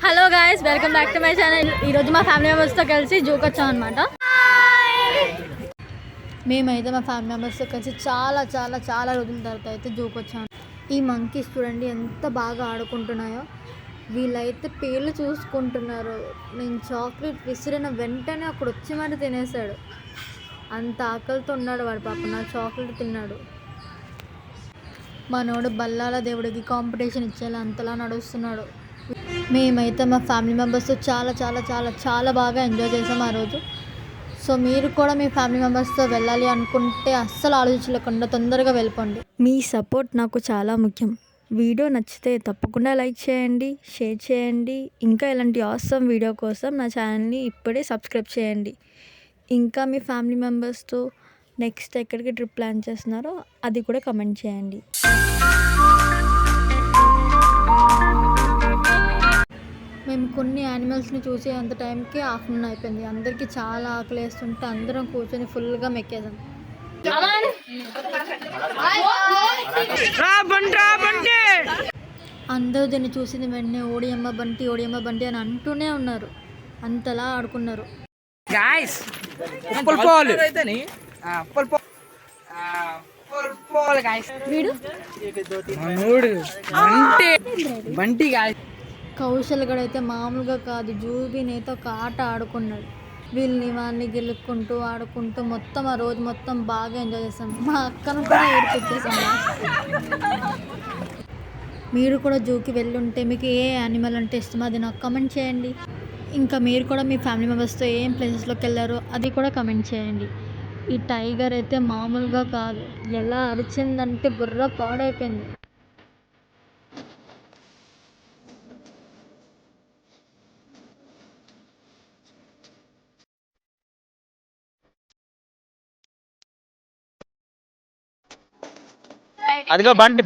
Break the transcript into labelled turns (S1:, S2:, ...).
S1: Hello guys, welcome back to my channel. ఈరోజు మా family మెంబర్స్తో కలిసి జూకి వచ్చాం అనమాట. మేమైతే మా ఫ్యామిలీ మెంబర్స్తో కలిసి చాలా చాలా చాలా రోజుల తర్వాత అయితే జూకి వచ్చాము. ఈ మంకీస్ చూడండి ఎంత బాగా ఆడుకుంటున్నాయో. వీళ్ళైతే పేర్లు చూసుకుంటున్నారు. నేను చాక్లెట్ విసిరిన వెంటనే అక్కడ వచ్చి మరి తినేసాడు. అంత ఆకలితో ఉన్నాడు వాడు. పాప నా చాక్లెట్ తిన్నాడు. మనోడు బల్లాల దేవుడికి కాంపిటీషన్ ఇచ్చేలా అంతలా నడుస్తున్నాడు. మేమైతే మా ఫ్యామిలీ మెంబర్స్తో చాలా చాలా చాలా చాలా బాగా ఎంజాయ్ చేసాం ఆ రోజు. సో మీరు కూడా మీ ఫ్యామిలీ మెంబర్స్తో వెళ్ళాలి అనుకుంటే అస్సలు ఆలోచించలేకుండా తొందరగా వెళ్ళిపోండి. మీ సపోర్ట్ నాకు చాలా ముఖ్యం. వీడియో నచ్చితే తప్పకుండా లైక్ చేయండి, షేర్ చేయండి. ఇంకా ఇలాంటి ఆసమ్ వీడియో కోసం నా ఛానల్ని ఇప్పుడే సబ్స్క్రైబ్ చేయండి. ఇంకా మీ ఫ్యామిలీ మెంబర్స్తో నెక్స్ట్ ఎక్కడికి ట్రిప్ ప్లాన్ చేస్తున్నారో అది కూడా కమెంట్ చేయండి. మేము కొన్ని యానిమల్స్ని చూసి అంత టైంకి ఆఫ్టర్నూన్ అయిపోయింది. అందరికీ చాలా ఆకలి వేస్తుంటే అందరం కూర్చొని ఫుల్గా మెక్కేసాం. అందరూ దీన్ని చూసింది వెంటనే ఓడియమ్మ బంటి అని అంటూనే ఉన్నారు. అంతలా ఆడుకున్నారు. కౌశల్ గడైతే మామూలుగా కాదు, జూబీనైతే ఒక ఆట ఆడుకున్నాడు. వీళ్ళని వాళ్ళని గెలుక్కుంటూ ఆడుకుంటూ మొత్తం ఆ రోజు మొత్తం బాగా ఎంజాయ్ చేస్తాం. మా అక్కను కూడా ఏడిపించేసాం. మీరు కూడా జూకి వెళ్ళుంటే మీకు ఏ యానిమల్ అంటే ఇష్టమో అది నాకు కమెంట్ చేయండి. ఇంకా మీరు కూడా మీ ఫ్యామిలీ మెంబర్స్తో ఏం ప్లేసెస్లోకి వెళ్ళారో అది కూడా కమెంట్ చేయండి. ఈ టైగర్ అయితే మామూలుగా కాదు, ఎలా అరిచిందంటే బుర్ర పాడైపోయింది.
S2: అదిగో బంటి